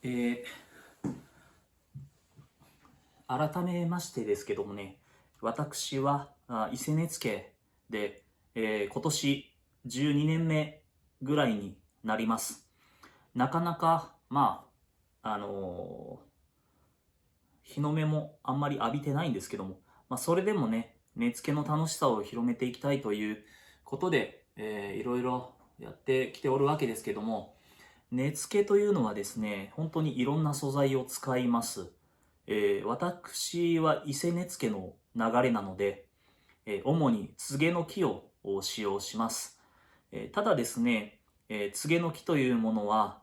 え改めましてですけどもね、私は伊勢根付で、今年12年目ぐらいになります。なかなか、日の目もあんまり浴びてないんですけども、それでもね、根付の楽しさを広めていきたいということで、いろいろやってきておるわけですけども、根付というのはですね、本当にいろんな素材を使います。私は伊勢根付の流れなので、主に柘植の木を使用します。ただですね、柘植の木というものは、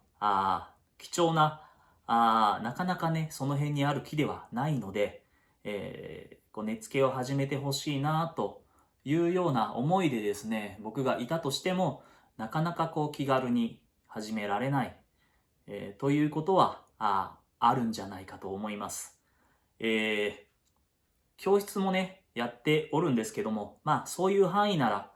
貴重な、なかなかね、その辺にある木ではないので、根付を始めてほしいなというような思いでですね、僕がいたとしても、なかなか気軽に始められない、ということはあるんじゃないかと思います。教室もね、やっておるんですけども、そういう範囲な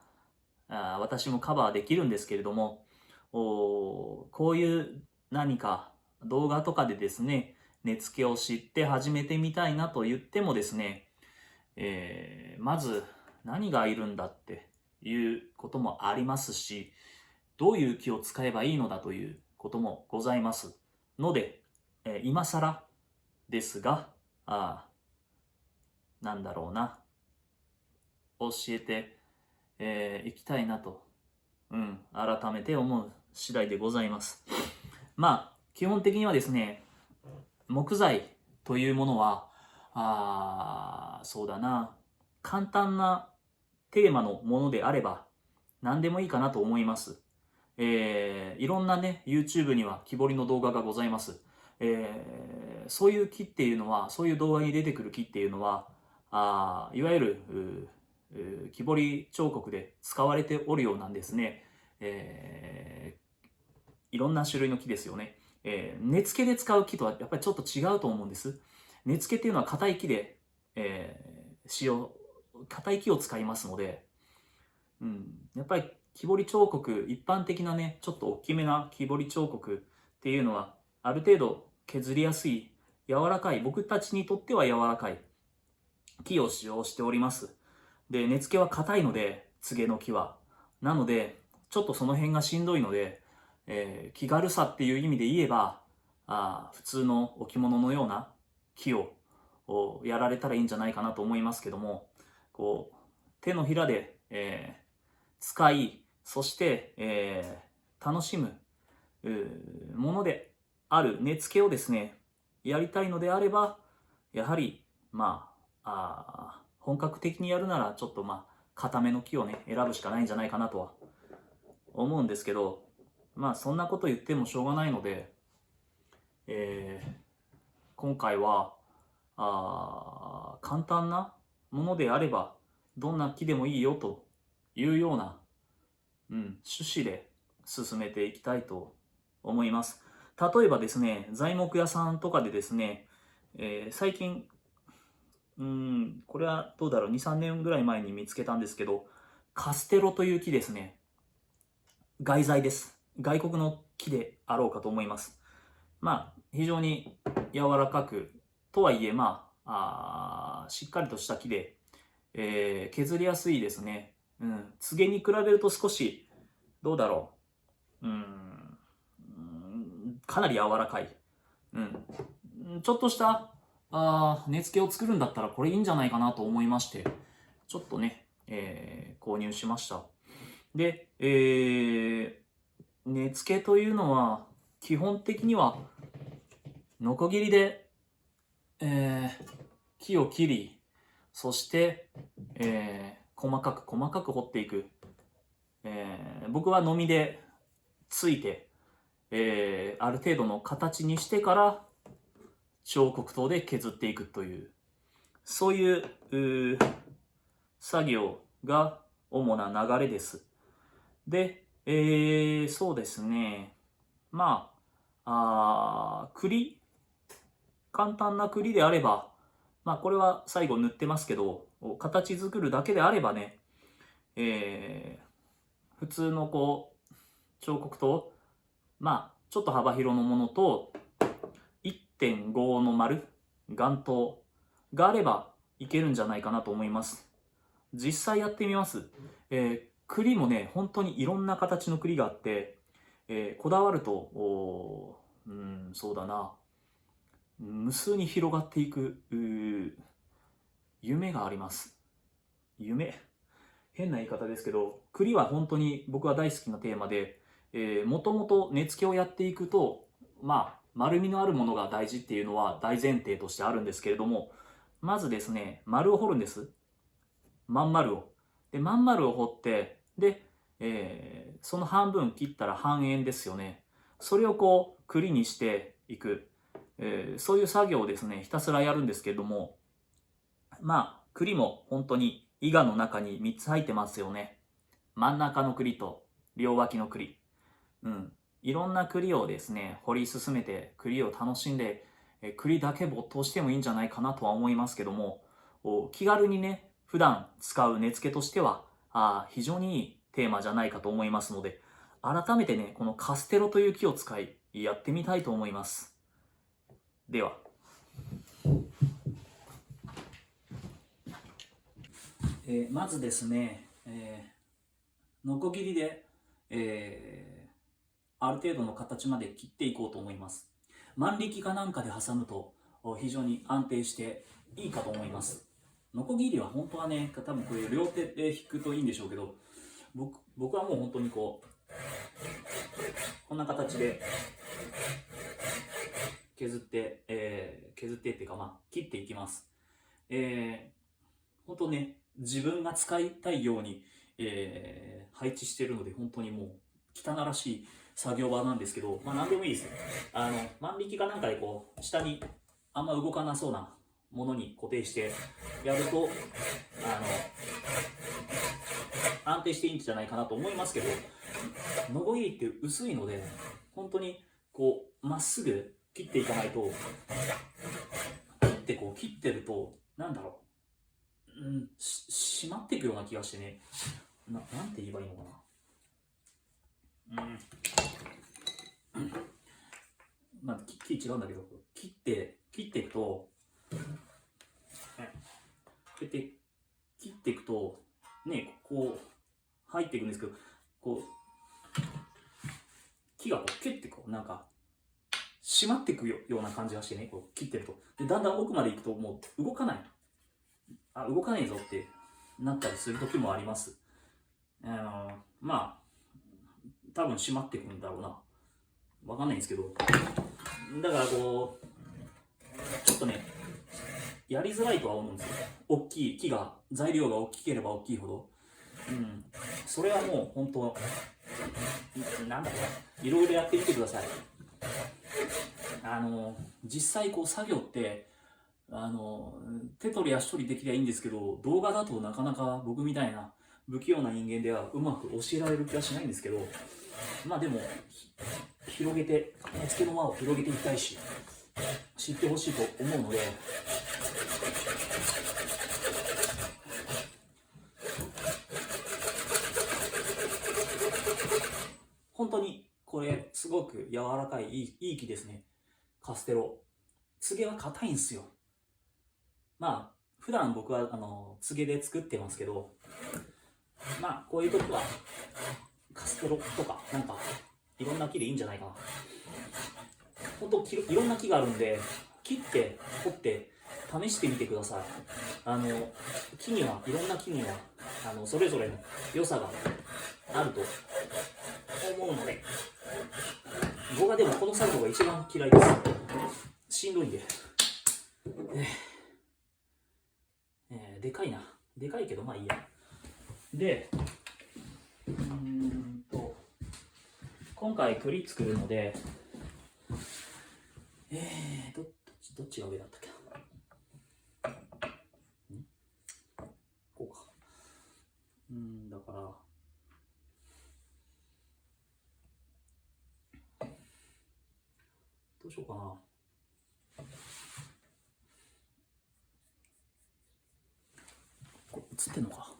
ら私もカバーできるんですけれども、こういう何か動画とかでですね、根付を知って始めてみたいなと言ってもですね、まず何がいるんだっていうこともありますし、どういう木を使えばいいのだということもございますので、今更ですが、なんだろうな、教えていきたいなと、改めて思う次第でございます。基本的にはですね、木材というものは、そうだな、簡単なテーマのものであれば、何でもいいかなと思います。いろんなね、YouTube には木彫りの動画がございます。そういう木っていうのは、そういう動画に出てくる木っていうのは、いわゆる木彫り彫刻で使われておるようなんですね。いろんな種類の木ですよね。根付で使う木とはやっぱりちょっと違うと思うんです。根付っていうのは硬い木で、硬い木を使いますので、やっぱり木彫り彫刻、一般的なね、ちょっと大きめな木彫り彫刻っていうのは、ある程度削りやすい、柔らかい、僕たちにとっては柔らかい木を使用しております。で、根付は硬いので、柘植の木は。なので、ちょっとその辺がしんどいので、気軽さっていう意味で言えば、普通の置物のような木をやられたらいいんじゃないかなと思いますけども、手のひらで、使い、そして、楽しむものである根付をですね、やりたいのであれば、やはり、本格的にやるなら、ちょっと硬めの木をね、選ぶしかないんじゃないかなとは思うんですけど、そんなこと言ってもしょうがないので、今回は、簡単なものであれば、どんな木でもいいよというような、趣旨で進めていきたいと思います。例えばですね、材木屋さんとかでですね、最近、これはどうだろう、2、3年ぐらい前に見つけたんですけど、カステロという木ですね。外材です。外国の木であろうかと思います。非常に柔らかく、とはいえ、しっかりとした木で、削りやすいですね。柘植に比べると少し、どうだろう。かなり柔らかい。ちょっとした根付を作るんだったらこれいいんじゃないかなと思いまして、ちょっとね、購入しました。で、根付というのは、基本的には、ノコギリで、木を切り、そして、細かく細かく掘っていく。僕はのみでついて、ある程度の形にしてから彫刻刀で削っていくという、そういう作業が主な流れです。で、そうですね。栗、簡単な栗であれば、これは最後塗ってますけど、形作るだけであればね、普通の彫刻刀、ちょっと幅広のものと、1.5 の丸、丸刀があればいけるんじゃないかなと思います。実際やってみます。栗もね、本当にいろんな形の栗があって、こだわると、そうだな、無数に広がっていく夢があります。夢、変な言い方ですけど、栗は本当に僕は大好きなテーマで、もともと根付けをやっていくと、まあ、丸みのあるものが大事っていうのは大前提としてあるんですけれども、まずですね、丸を掘るんです。まん丸を。で、まん丸を掘って、で、その半分切ったら半円ですよね。それをこう、栗にしていく。そういう作業をですね、ひたすらやるんですけれども、まあ、栗も本当に伊賀の中に3つ入ってますよね。真ん中の栗と両脇の栗。うん。いろんな栗をですね、掘り進めて栗を楽しんで、栗だけ没頭してもいいんじゃないかなとは思いますけども、気軽にね、普段使う根付けとしては、非常にいいテーマじゃないかと思いますので、改めてね、このカステロという木を使い、やってみたいと思います。では。まずですね、ノコギリで、ある程度の形まで切っていこうと思います。万力かなんかで挟むと非常に安定していいかと思います。ノコギリは本当はね、多分こういう両手で引くといいんでしょうけど、僕はもう本当にこんな形で削って、削ってっていうか、まあ、切っていきます。本当ね、自分が使いたいように、配置してるので、本当にもう汚らしい作業場なんですけど、まあ何でもいいですよ。万力かなんかでこう、下にあんま動かなそうなものに固定してやると、安定していいんじゃないかなと思いますけど、ノコギリって薄いので、本当にこう、まっすぐ切っていかないと、切ってると、なんだろう、締まっていくような気がしてね、なんて言えばいいのかな。まあ、木違うんだけど、切っていくと、こうやって切っていくと、ね、こう、入っていくんですけど、こう、木がこう、キュッてこう、なんか、締まっていくような感じがしてね、こう切ってると。で、だんだん奥まで行くと、もう動かない。動かねえぞってなったりする時もあります。まあ、多分締まっていくんだろうな。わかんないんですけど。だからこう、ちょっとね、やりづらいとは思うんですよ。大きい木が、材料が大きければ大きいほど。それはもう本当、なんだろう、いろいろやってみてください。実際こう作業って、手取り足取りできりゃいいんですけど、動画だとなかなか僕みたいな不器用な人間ではうまく教えられる気はしないんですけど、まあでも、広げて、根付けの輪を広げていきたいし、知ってほしいと思うので、本当にこれすごく柔らかいいい木ですね。カステロ。つげは硬いんですよ。まあ、普段僕はつげで作ってますけど、まあ、こういう時はカステロとか、なんか、いろんな木でいいんじゃないかな。本当いろんな木があるんで、切って掘って試してみてください。木にはいろんな木にはそれぞれの良さがあると思うので、僕はでもこの作業が一番嫌いです。しんどいんで。でかいな。でかいけどまあいいや。で、今回栗作るので、どっちが上だったっけな。こうか。だから、どうしようかな。これ映ってんのか。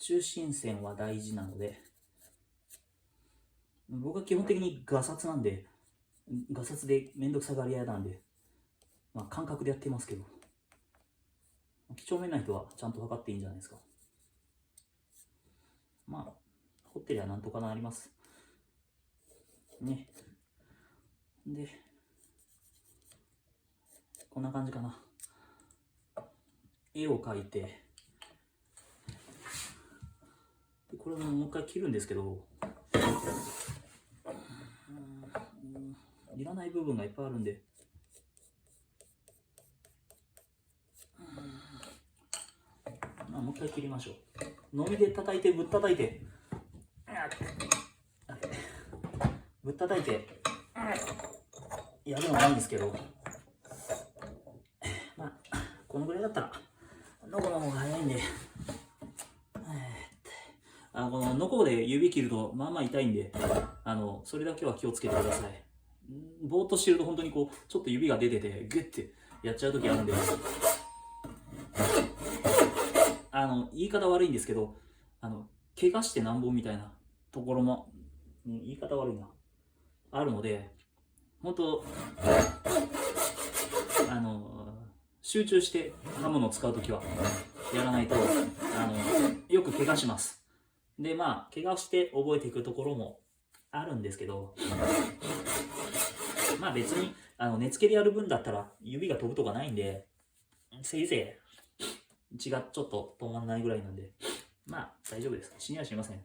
中心線は大事なので、僕は基本的にガサツなんで、ガサツでめんどくさがり屋なんで、まあ感覚でやってますけど、几帳面な人はちゃんと測っていいんじゃないですか。まあ、掘ってりゃなんとかなります。ね。で、こんな感じかな。絵を描いて、でこれももう一回切るんですけど、いらない部分がいっぱいあるんで、まあ、もう一回切りましょう。のみで叩いて、ぶったたいて、ぶったたいて、やるのはないんですけど、まあ、このぐらいだったら、ノコの方が早いんで、このノコで指切るとまあまあ痛いんで、それだけは気をつけてください。ぼーっとしてると本当にこう、ちょっと指が出てて、グッてやっちゃうときあるんで、言い方悪いんですけど、怪我してなんぼみたいなところも、言い方悪いな、あるので、本当、集中して刃物を使うときはやらないと、よく怪我します。で、まあ、怪我して覚えていくところもあるんですけど、まあ別に、根付けでやる分だったら指が飛ぶとかないんで、せいぜい血がちょっと止まんないぐらいなんで、まあ大丈夫です。死にはしません。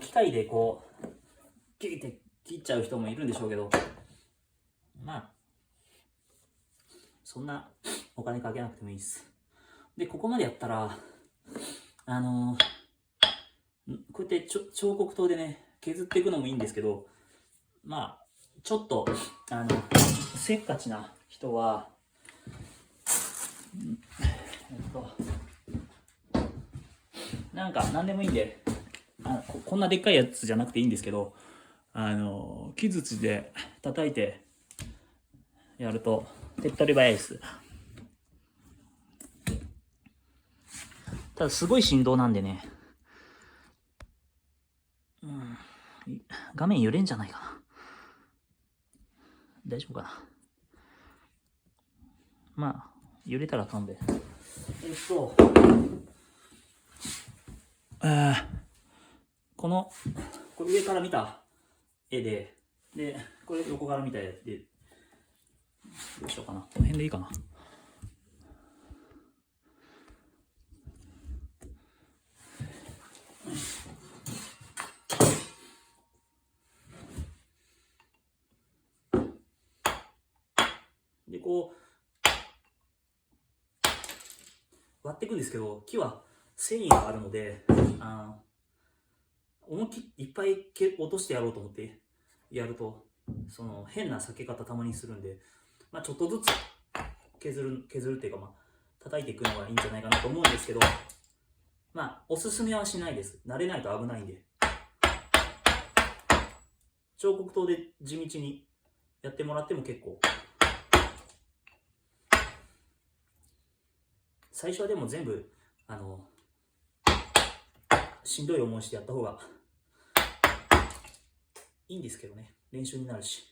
機械でこう切っちゃう人もいるんでしょうけど、まあそんなお金かけなくてもいいです。で、ここまでやったらこうやって彫刻刀でね削っていくのもいいんですけど、まあちょっとせっかちな人はなんか何でもいいんで、こんなでっかいやつじゃなくていいんですけど、木槌で叩いてやると手っ取り早いです。ただすごい振動なんでね、画面揺れんじゃないかな。大丈夫かな。まあ揺れたら勘弁。これ上から見た絵で、これ横から見た絵で、どうしようかな。この辺でいいかな。で、こう、割っていくんですけど、木は繊維があるので、思いっきりいっぱい落としてやろうと思ってやると、その変な裂け方たまにするんで、まあちょっとずつ削るっていうか、まあ叩いていくのがいいんじゃないかなと思うんですけど、まあおすすめはしないです。慣れないと危ないんで。彫刻刀で地道にやってもらっても結構。最初はでも全部しんどい思いしてやった方がいいんですけどね。練習になるし。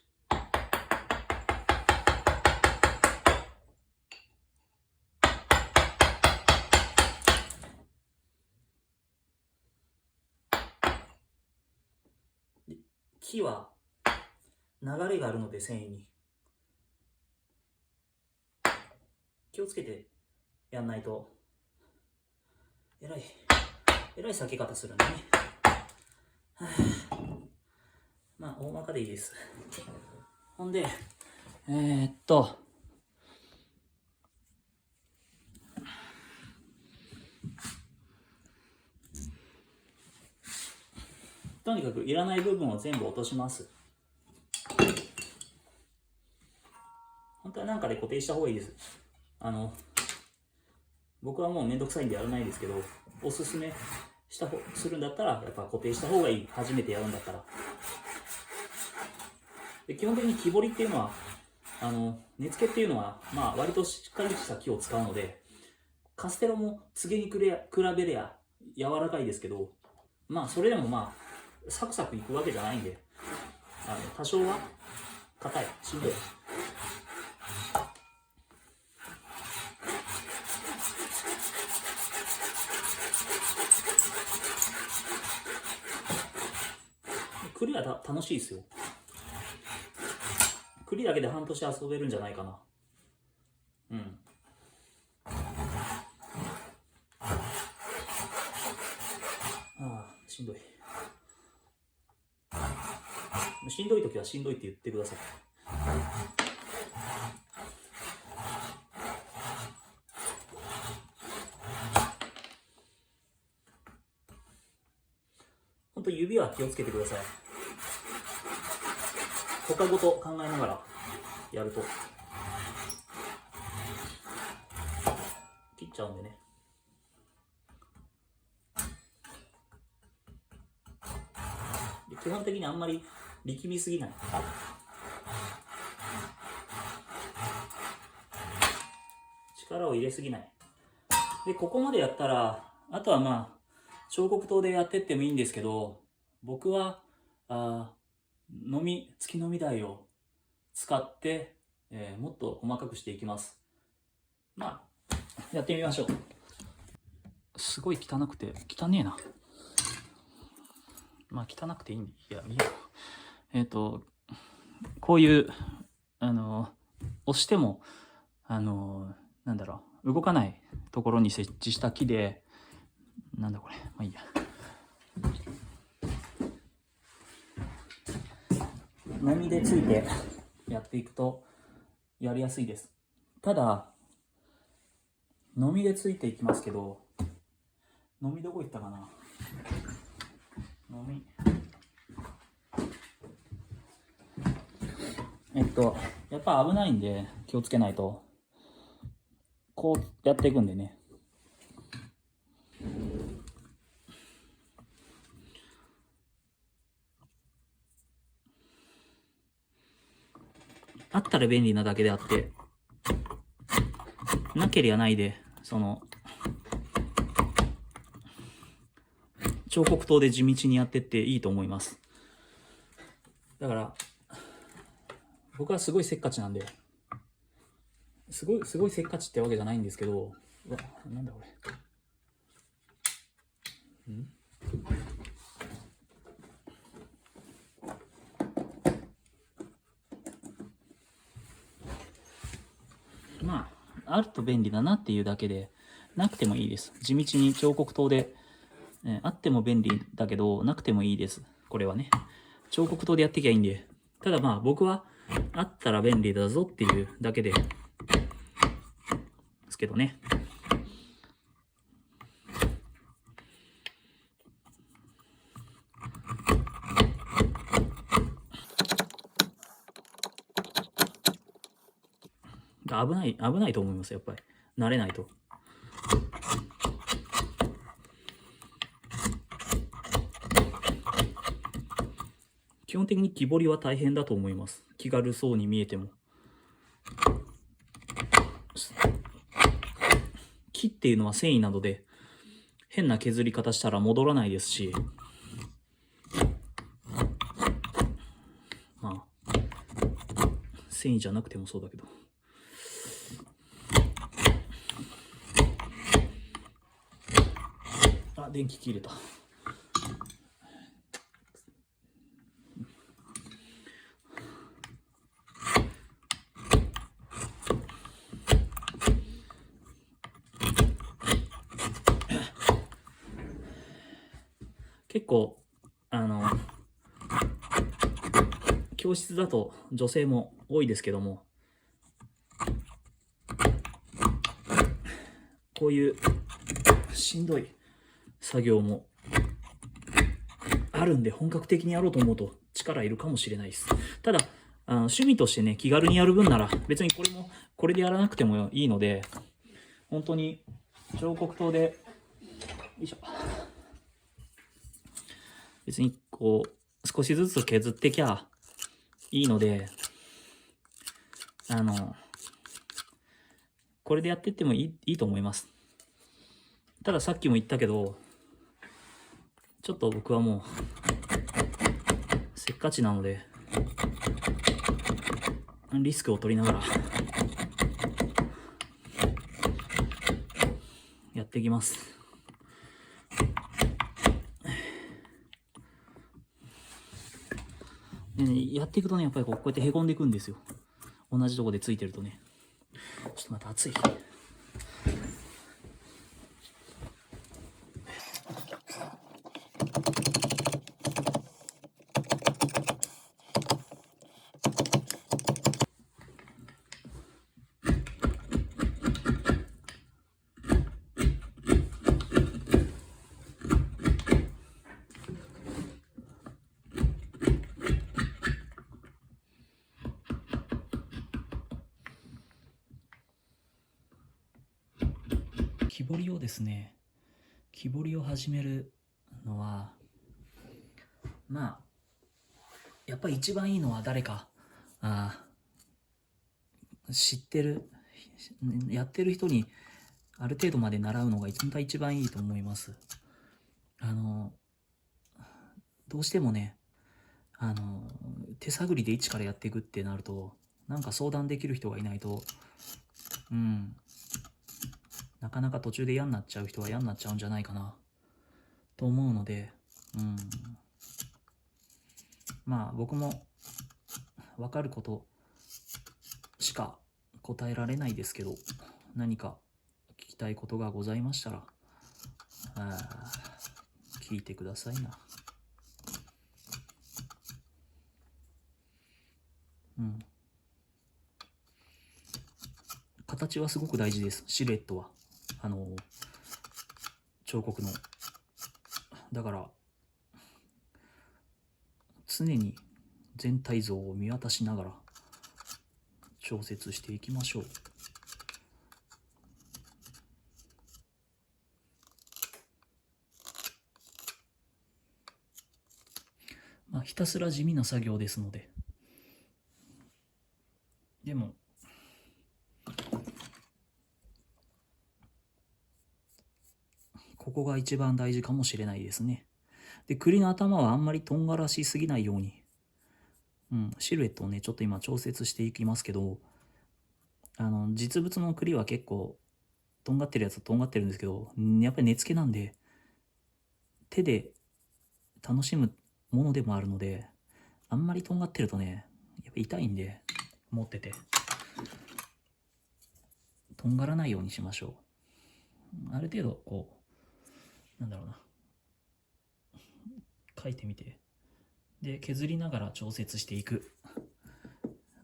木は流れがあるので繊維に気をつけてやんないとえらい裂け方するんでね。まあ大まかでいいです。ほんでとにかくいらない部分を全部落とします。本当はなんかで固定した方がいいです。僕はもうめんどくさいんでやらないですけど、おすすめするんだったら、やっぱ固定した方がいい。初めてやるんだったら。で基本的に木彫りっていうのは、根付けっていうのは、まあ割としっかりした木を使うので、カステラもつげに比べりゃ柔らかいですけど、まあそれでもまあ、サクサクいくわけじゃないんで、多少は硬い、しんどい。栗は楽しいですよ。栗だけで半年遊べるんじゃないかな。うん。しんどい。しんどい時はしんどいって言ってください。ほんと指は気をつけてください。他ごと考えながらやると切っちゃうんでね。で基本的にあんまり力みすぎない。力を入れすぎない。で、ここまでやったら、あとはまあ、彫刻刀でやってってもいいんですけど、僕は、月のみ台を使って、もっと細かくしていきます。まあ、やってみましょう。すごい汚くて、汚ねえな。まあ、汚くていいんで、いや、いいよ。こういう、押しても、なんだろう、動かないところに設置した木で、なんだこれ、まあいいや。のみでついてやっていくとやりやすいです。ただ、のみでついていきますけど、のみどこ行ったかな。のみ。やっぱ危ないんで気をつけないと。こうやっていくんでね。あったら便利なだけであって、なければないで、彫刻刀で地道にやってっていいと思います。だから、僕はすごいせっかちなんで、すごいせっかちってわけじゃないんですけど、うわ、なんだこれ。まあ、あると便利だなっていうだけで、なくてもいいです。地道に彫刻刀で、あっても便利だけど、なくてもいいです。これはね。彫刻刀でやっていきゃいいんで。ただまあ、僕は、あったら便利だぞっていうだけで、ですけどね。危ないと思います、やっぱり。慣れないと。基本的に木彫りは大変だと思います。気軽そうに見えても。木っていうのは繊維などで、変な削り方したら戻らないですし、まあ、繊維じゃなくてもそうだけど。電気切れた。結構教室だと女性も多いですけども、こういうしんどい作業もあるんで、本格的にやろうと思うと力いるかもしれないです。ただ趣味としてね、気軽にやる分なら別にこれでやらなくてもいいので、本当に彫刻刀で、よいしょ。別にこう、少しずつ削ってきゃいいので、これでやってってもいいと思います。たださっきも言ったけど、ちょっと僕はもう、せっかちなので、リスクを取りながら、やっていきます。でね、やっていくとね、やっぱりこうやってへこんでいくんですよ。同じとこでついてるとね。ちょっとまた熱い。木彫りをですね、木彫りを始めるのは、まあ、やっぱり一番いいのは誰か、知ってる、やってる人にある程度まで習うのが一番いいと思います。どうしてもね、手探りで一からやっていくってなると、なんか相談できる人がいないと、なかなか途中で嫌になっちゃう人は嫌になっちゃうんじゃないかな、と思うので、まあ僕も分かることしか答えられないですけど、何か聞きたいことがございましたら、聞いてくださいな。形はすごく大事です。シルエットは。彫刻の。だから、常に全体像を見渡しながら調節していきましょう。まあ、ひたすら地味な作業ですので。でも、ここが一番大事かもしれないですね。で、栗の頭はあんまりとんがらしすぎないように、シルエットをね、ちょっと今調節していきますけど、実物の栗は結構、とんがってるやつはとんがってるんですけど、やっぱり根付けなんで、手で楽しむものでもあるので、あんまりとんがってるとね、やっぱ痛いんで、持ってて。とんがらないようにしましょう。ある程度、こう、なんだろうな。書いてみて。で、削りながら調節していく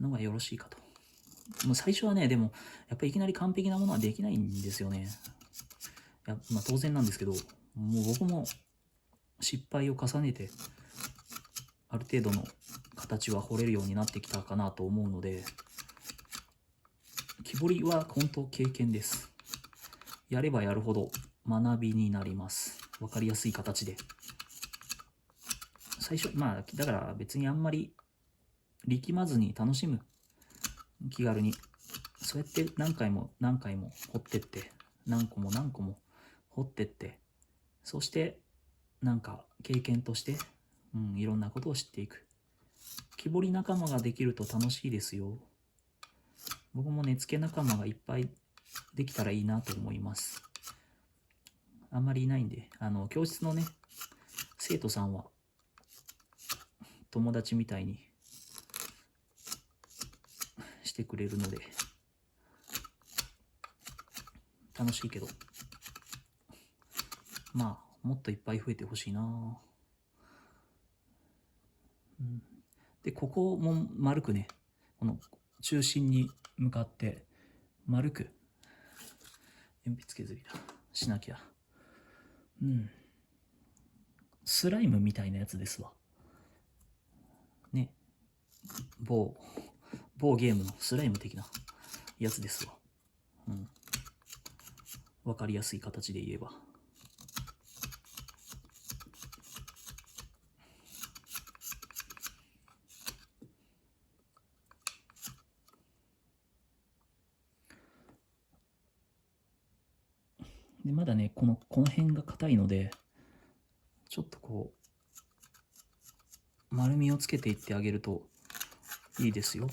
のがよろしいかと。もう最初はね、でも、やっぱりいきなり完璧なものはできないんですよね。まあ当然なんですけど、もう僕も失敗を重ねて、ある程度の形は彫れるようになってきたかなと思うので、木彫りは本当経験です。やればやるほど学びになります。わかりやすい形で。最初、まあ、だから別にあんまり力まずに楽しむ。気軽に。そうやって何回も何回も掘ってって、何個も何個も掘ってって、そしてなんか経験として、いろんなことを知っていく。木彫り仲間ができると楽しいですよ。僕も根付け仲間がいっぱいできたらいいなと思います。あんまりいないんで、教室のね、生徒さんは友達みたいにしてくれるので、楽しいけど、まあ、もっといっぱい増えてほしいな。で、ここも丸くね、この中心に向かって丸く鉛筆削りだしなきゃ。スライムみたいなやつですわ。ね。某ゲームのスライム的なやつですわ。分かりやすい形で言えば。でまだねこの辺が硬いので、ちょっとこう丸みをつけていってあげるといいですよ。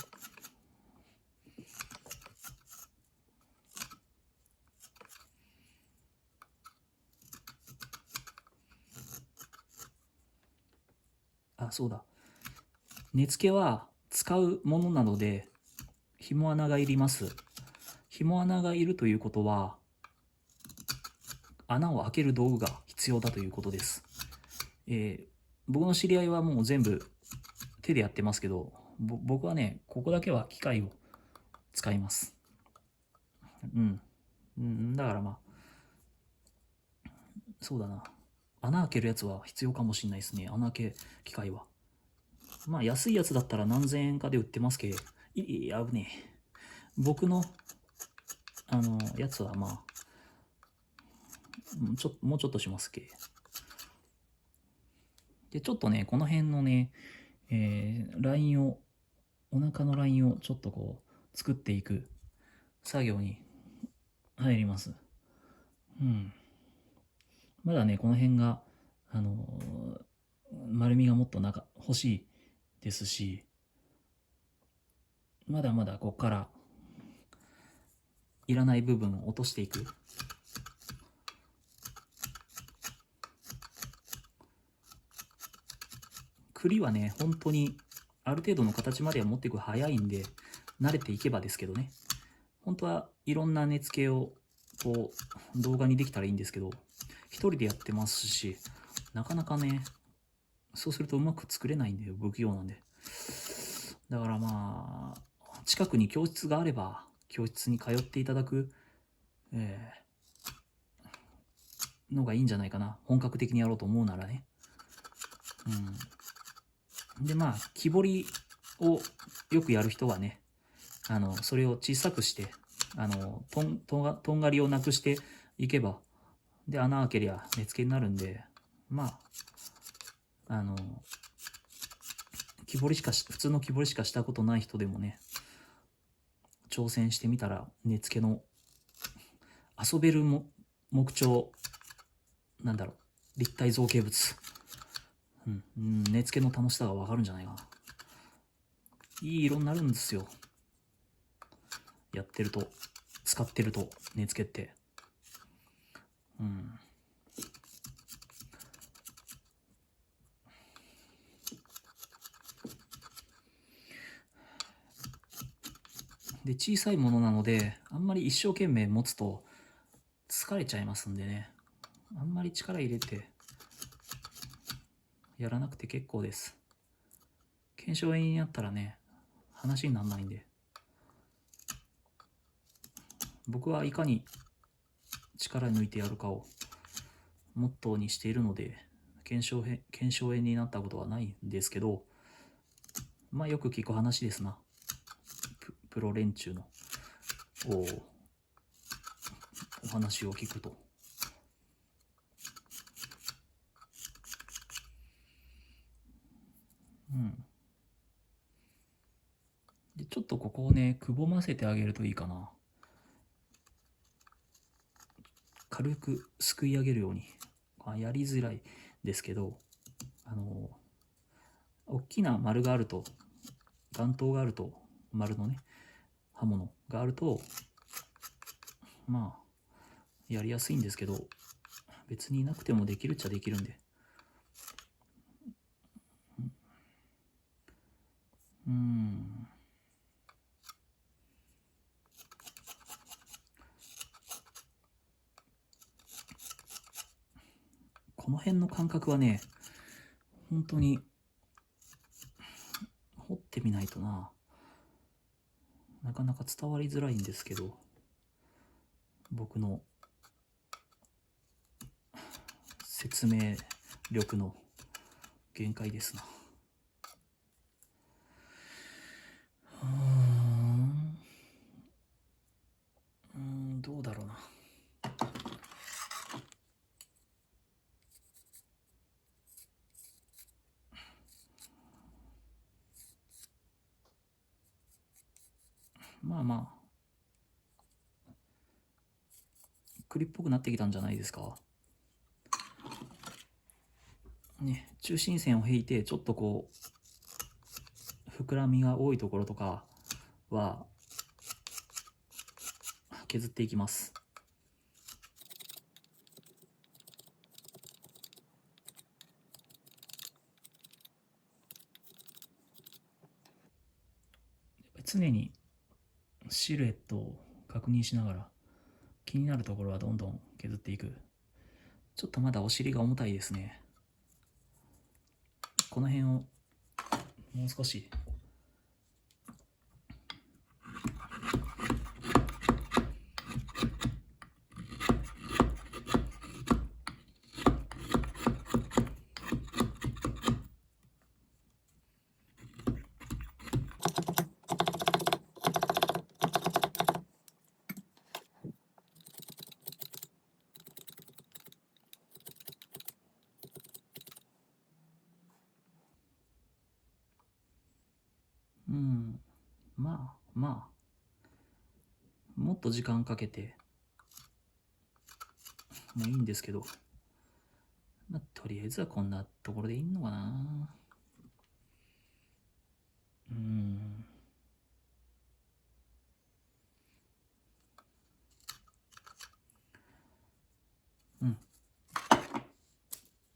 あ、そうだ。根付けは使うものなので紐穴がいります。紐穴がいるということは穴を開ける道具が必要だということです。僕の知り合いはもう全部手でやってますけど、僕はねここだけは機械を使います。だからまあそうだな、穴開けるやつは必要かもしれないですね。穴開け機械はまあ安いやつだったら何千円かで売ってますけど、危ねえ。僕のやつはまあもうちょっとしますけ。でちょっとねこの辺のね、ラインをお腹のラインをちょっとこう作っていく作業に入ります。まだねこの辺が丸みがもっと欲しいですし、まだまだここからいらない部分を落としていく。栗はね本当にある程度の形までは持っていく早いんで、慣れていけばですけどね。本当はいろんな根付けをこう動画にできたらいいんですけど、一人でやってますし、なかなかねそうするとうまく作れないんで、不器用なんで。だからまあ近くに教室があれば教室に通っていただく、のがいいんじゃないかな。本格的にやろうと思うならね。でまあ木彫りをよくやる人はね、それを小さくしてとんがりをなくしていけば、で穴開けりゃ根付けになるんで、まあ普通の木彫りしかしたことない人でもね挑戦してみたら根付けの遊べる木彫、なんだろう、立体造形物、根付けの楽しさが分かるんじゃないかな。いい色になるんですよ、やってると、使ってると根付けって。で小さいものなのであんまり一生懸命持つと疲れちゃいますんでね、あんまり力入れてやらなくて結構です。腱鞘炎になったらね話にならないんで、僕はいかに力抜いてやるかをモットーにしているので、腱鞘炎になったことはないんですけど、まあよく聞く話ですな、プロ連中のお話を聞くと。でちょっとここをねくぼませてあげるといいかな。軽くすくい上げるように。やりづらいですけど、大きな丸があると、眼頭があると、丸のね刃物があるとまあやりやすいんですけど、別になくてもできるっちゃできるんで。この辺の感覚はね本当に掘ってみないとなかなか伝わりづらいんですけど、僕の説明力の限界ですな。どうだろうな。まあまあ、栗っぽくなってきたんじゃないですか。ね、中心線を引いて、ちょっとこう、膨らみが多いところとかは、削っていきます。常にシルエットを確認しながら、気になるところはどんどん削っていく。ちょっとまだお尻が重たいですね。この辺をもう少しまあもっと時間かけてもいいんですけど、まあ、とりあえずはこんなところでいいのかな。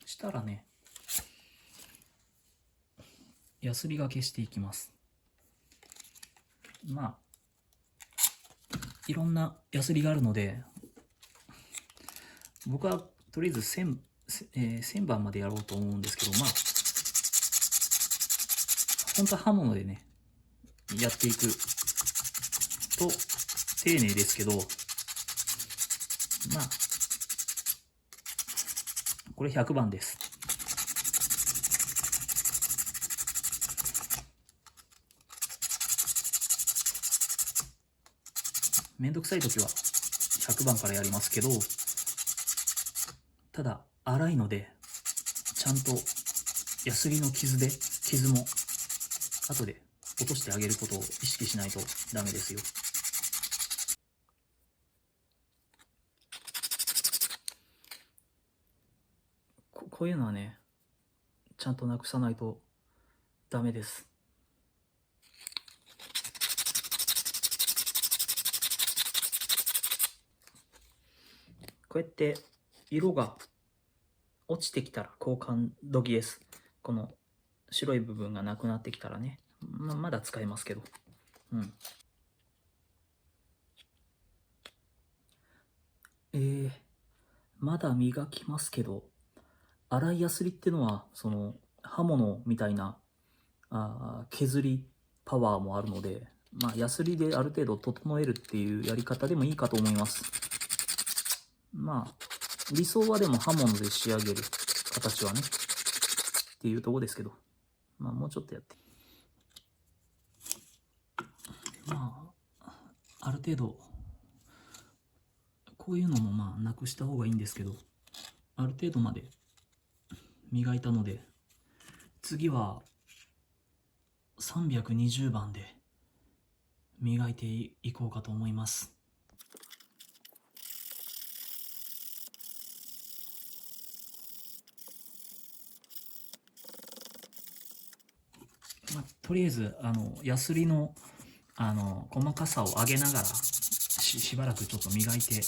したらね、ヤスリがけしていきます。まあいろんなヤスリがあるので、僕はとりあえず1000番までやろうと思うんですけど、まあ本当は刃物でねやっていくと丁寧ですけど、まあこれ100番です。めんどくさい時は100番からやりますけど、ただ粗いのでちゃんとヤスリの傷も後で落としてあげることを意識しないとダメですよ。こういうのはね、ちゃんとなくさないとダメです。こうやって色が落ちてきたら交換時です。この白い部分がなくなってきたらね、まだ使えますけど。まだ磨きますけど、粗いヤスリってのは、その刃物みたいな削りパワーもあるので、まあ、ヤスリである程度整えるっていうやり方でもいいかと思います。まあ、理想はでも刃物で仕上げる形はね、っていうとこですけど、まあ、もうちょっとやって。まあ、ある程度、こういうのもまあ、なくした方がいいんですけど、ある程度まで磨いたので、次は320番で磨いていこうかと思います。まあ、とりあえずヤスリの細かさを上げながらしばらくちょっと磨いて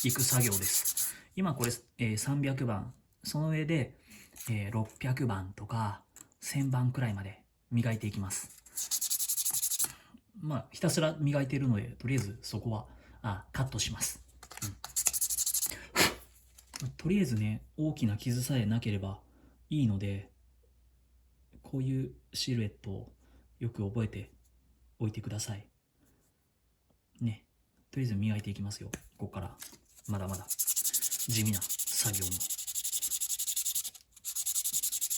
いく作業です。今これ、300番、その上で、600番とか1000番くらいまで磨いていきます。まあひたすら磨いているので、とりあえずそこはカットします。とりあえずね、大きな傷さえなければいいので、こういうシルエットをよく覚えておいてくださいね。とりあえず磨いていきますよ。ここからまだまだ地味な作業の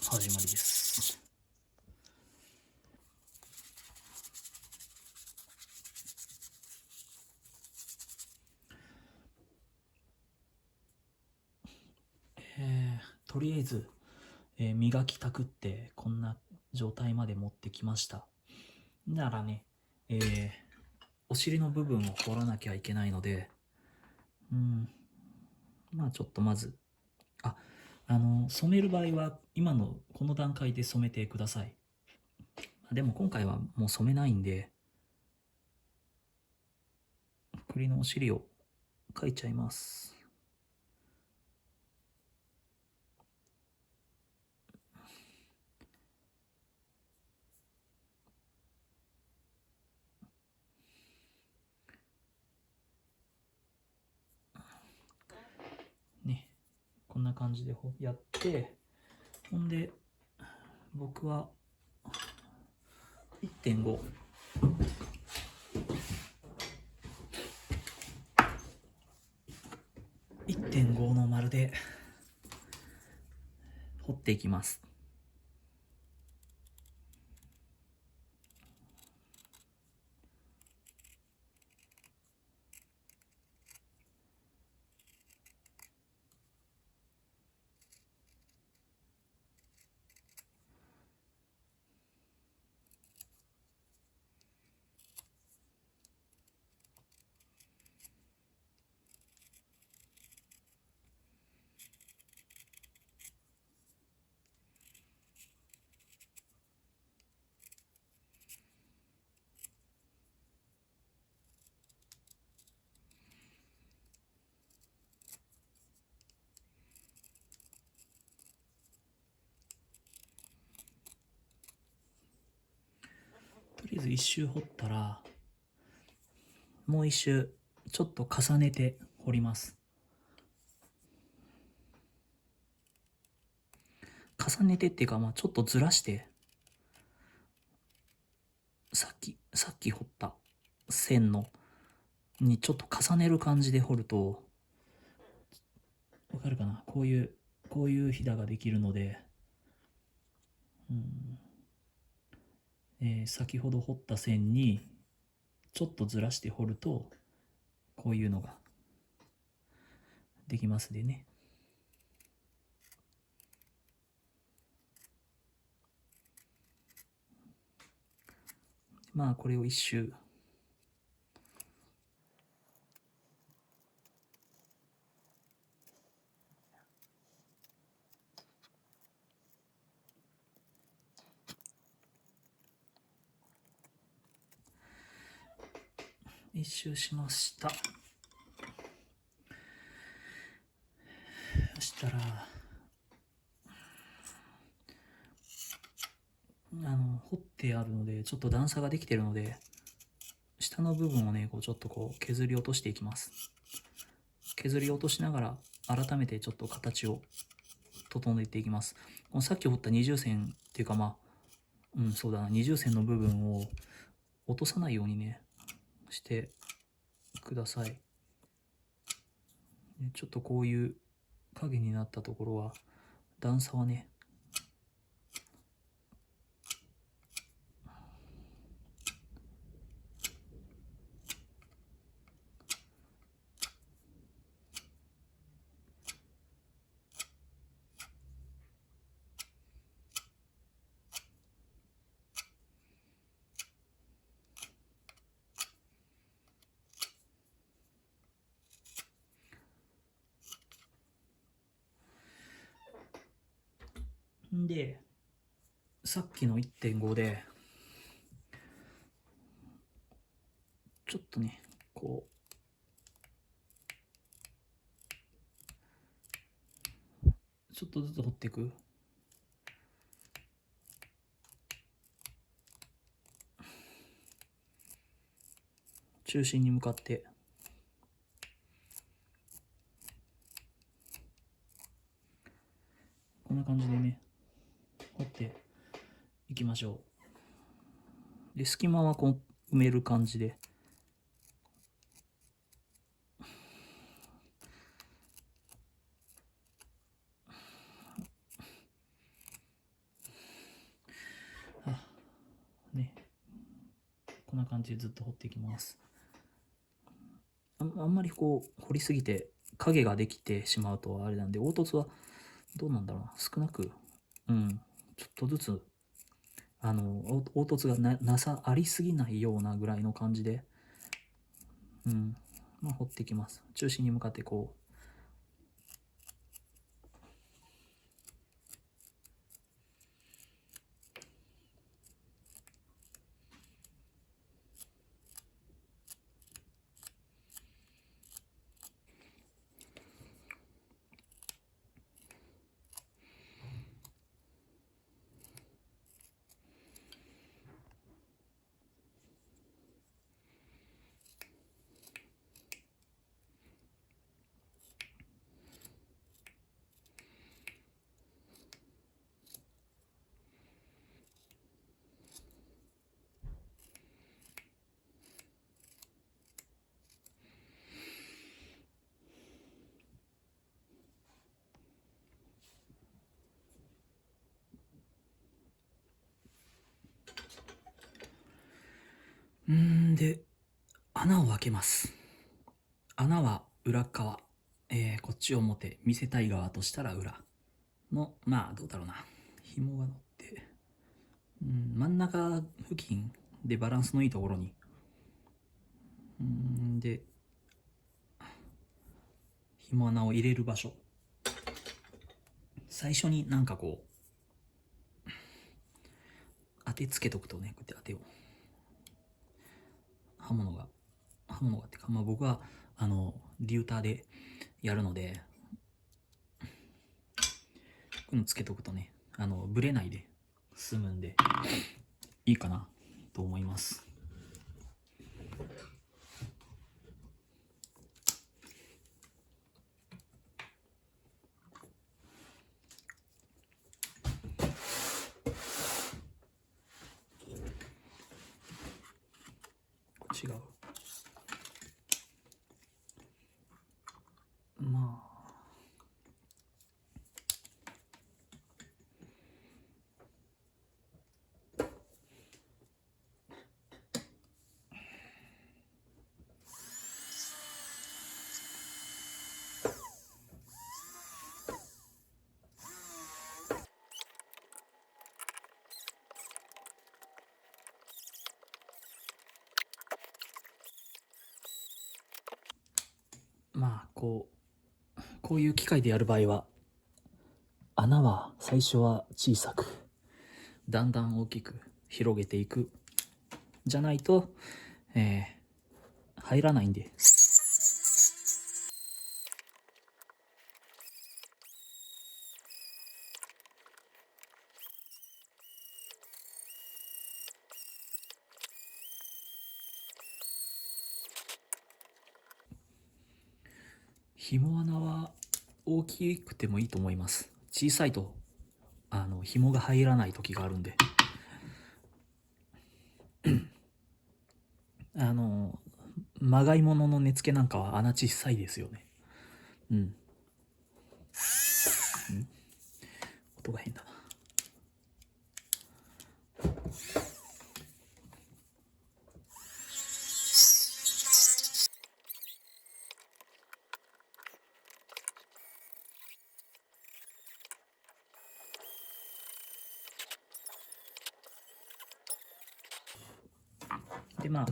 始まりです。とりあえず、磨きたくってこんな状態まで持ってきました。ならね、お尻の部分を掘らなきゃいけないので、まあちょっとまず、染める場合は今のこの段階で染めてください。でも今回はもう染めないんで、栗のお尻を描いちゃいます。ね、こんな感じでやって、ほんで僕は 1.5 1.5の丸で彫っていきます。とりあえず一周彫ったら、もう一周ちょっと重ねて彫ります。重ねてっていうか、ちょっとずらして、さっき彫った線にちょっと重ねる感じで彫ると、わかるかな、こういうひだができるので、先ほど彫った線にちょっとずらして彫ると、こういうのができますでね。まあこれを一周しました。そしたら彫ってあるので、ちょっと段差ができてるので、下の部分をね、ちょっと削り落としていきます。削り落としながら、改めてちょっと形を整えていきます。このさっき彫った二重線っていうか、そうだな、二重線の部分を落とさないようにね、してください。ちょっとこういう影になったところは、段差はね、で、さっきの 1.5 で、ちょっとね、ちょっとずつ掘っていく。中心に向かって。こんな感じでね、掘っていきましょう。で、隙間は埋める感じで。ね、こんな感じでずっと掘っていきます。あんまり掘りすぎて影ができてしまうとあれなんで、凹凸はどうなんだろうな、少なく、ちょっとずつ、凹凸がありすぎないようなぐらいの感じでまあ掘っていきます。中心に向かってこう。で、穴を開けます。穴は裏側。こっち表、見せたい側としたら裏の、まあどうだろうな。紐が乗って、真ん中付近でバランスのいいところに。で、紐穴を入れる場所。最初になんかこう、当てつけとくとね、こうやって当てを。刃物がってか、まあ僕は、リューターでやるので、こういうのつけとくとね、ブレないで済むんで、いいかなと思います。違う。まあ。まあ、こういう機械でやる場合は、穴は最初は小さく、だんだん大きく広げていく。じゃないと、入らないんで。紐穴は大きくてもいいと思います。小さいと、紐が入らない時があるんで。まがいものの根付けなんかは穴小さいですよね。音が変だな。で、まあ、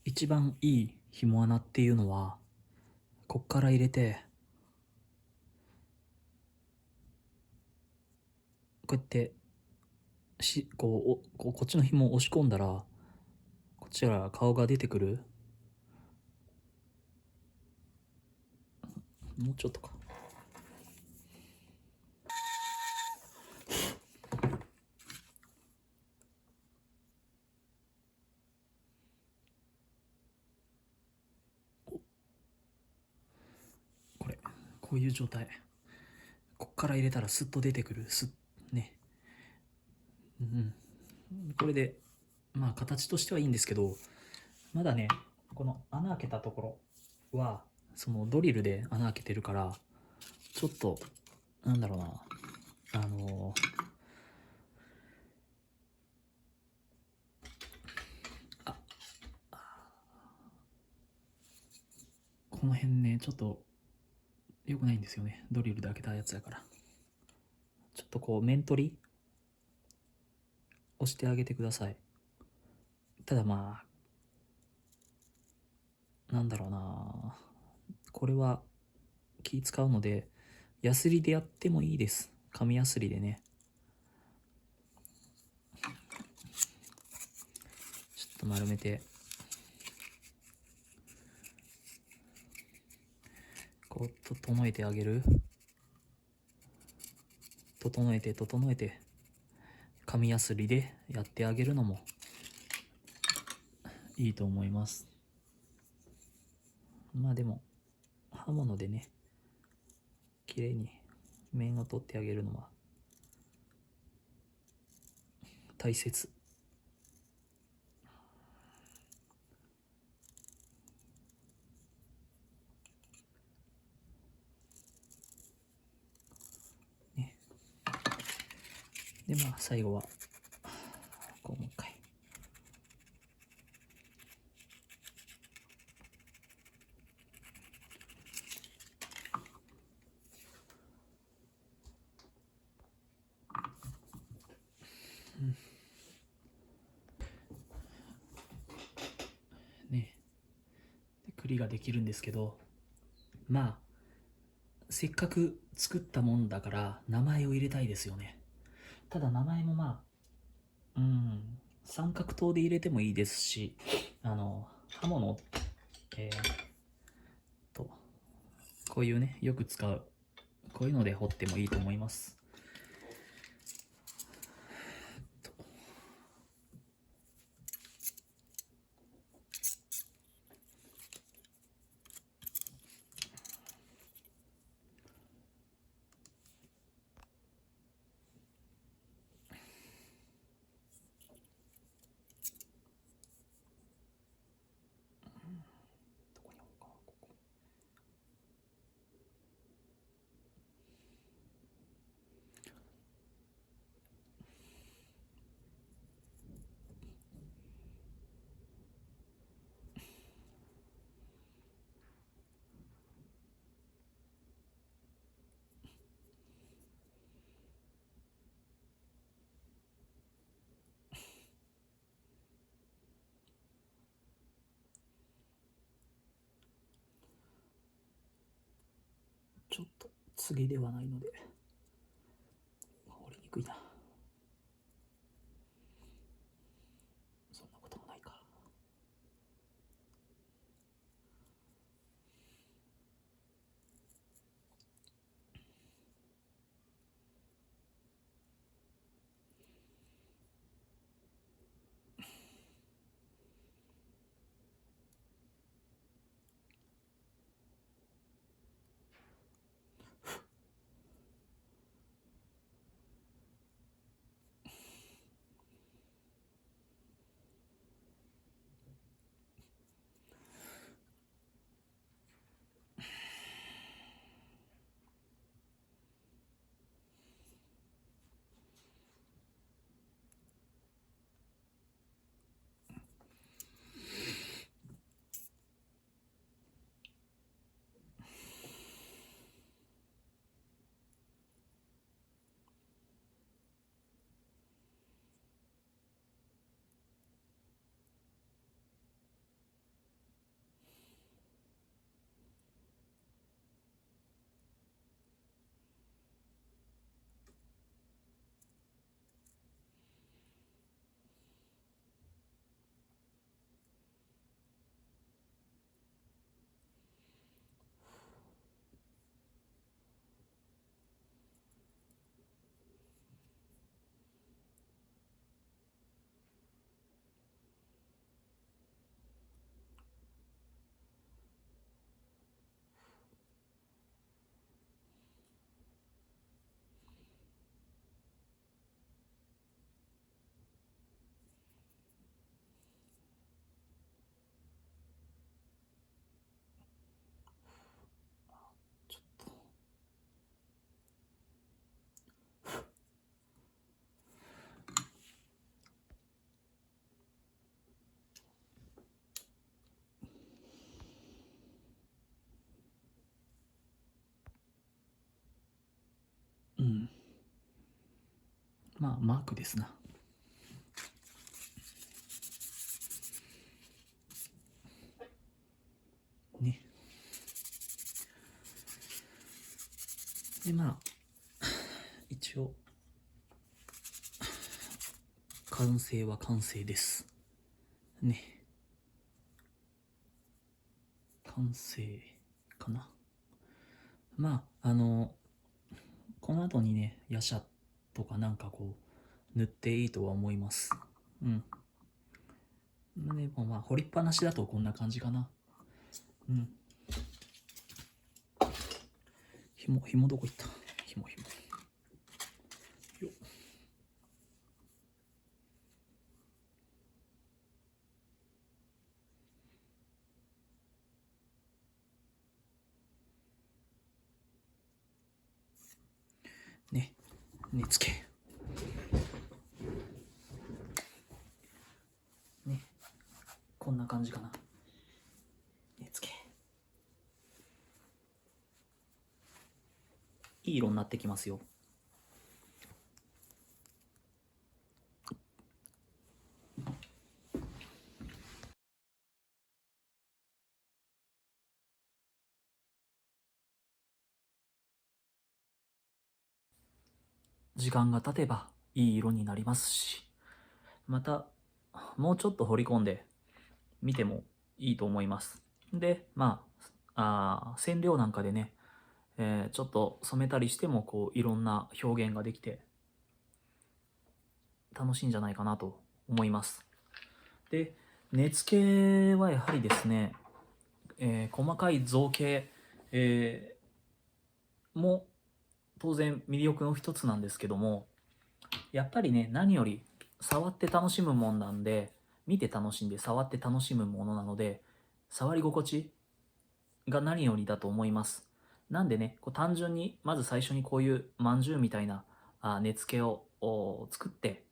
一番いい紐穴っていうのは、こっから入れて、こうやってこっちの紐を押し込んだら、こっちから顔が出てくる。もうちょっとか。こういう状態。こっから入れたらスッと出てくる。ね。これで、まあ形としてはいいんですけど、まだね、この穴開けたところは、そのドリルで穴開けてるから、ちょっと、なんだろうな、この辺ね、ちょっと良くないんですよね。ドリルで開けたやつだから。ちょっとこう、面取り押してあげてください。ただまあ、なんだろうな、これは気使うので、ヤスリでやってもいいです。紙ヤスリでね。ちょっと丸めて、こう整えてあげる。整えて紙やすりでやってあげるのもいいと思います。まあでも刃物でね、綺麗に面を取ってあげるのは大切。ね。でまあ最後はこうもう一回。ね、で栗ができるんですけど、まあせっかく作ったもんだから名前を入れたいですよね。ただ名前もまあ三角刀で入れてもいいですし、刃物、えー、とこういうね、よく使うこういうので彫ってもいいと思います。どこに置こうかな、ここ。ちょっと次ではないので掘りにくいな。そんなこともないか。ちょっとまあマークですな。で、まあ、一応、完成は完成です。ね。完成かな。まあ、この後にね、ヤシャとかなんかこう、塗っていいとは思います。うん。でもまあ、掘りっぱなしだとこんな感じかな。うん。紐どこ行った？紐。よっ。ね。根付け。ね。こんな感じかな。根付け。いい色になってきますよ。時間が経てばいい色になりますし、またもうちょっと掘り込んで見てもいいと思います。で、まあ、染料なんかでね、ちょっと染めたりしてもこういろんな表現ができて楽しいんじゃないかなと思います。で、根付けはやはりですね、細かい造形、も当然魅力の一つなんですけども、やっぱりね、何より触って楽しむもんなんで、見て楽しんで触って楽しむものなので、触り心地が何よりだと思います。なんでね、こう単純にまず最初にこういうまんじゅうみたいな根付けを作って、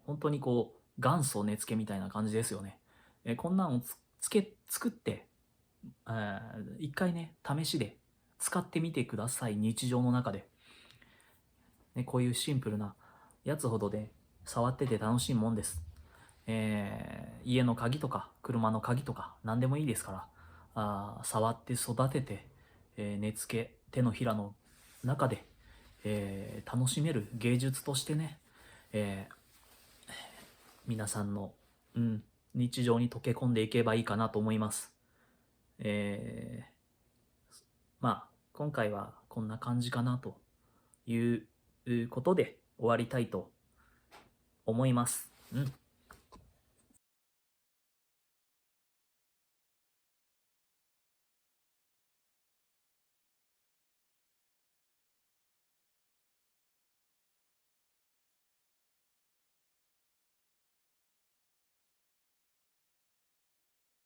本当にこう元祖根付けみたいな感じですよね。こんなんを作って、一回ね、試しで使ってみてください。日常の中で。ね、こういうシンプルなやつほどで触ってて楽しいもんです。家の鍵とか車の鍵とか何でもいいですから、触って育てて、根付け手のひらの中で、楽しめる芸術としてね、えー皆さんの、日常に溶け込んでいけばいいかなと思います。まあ今回はこんな感じかなということで終わりたいと思います。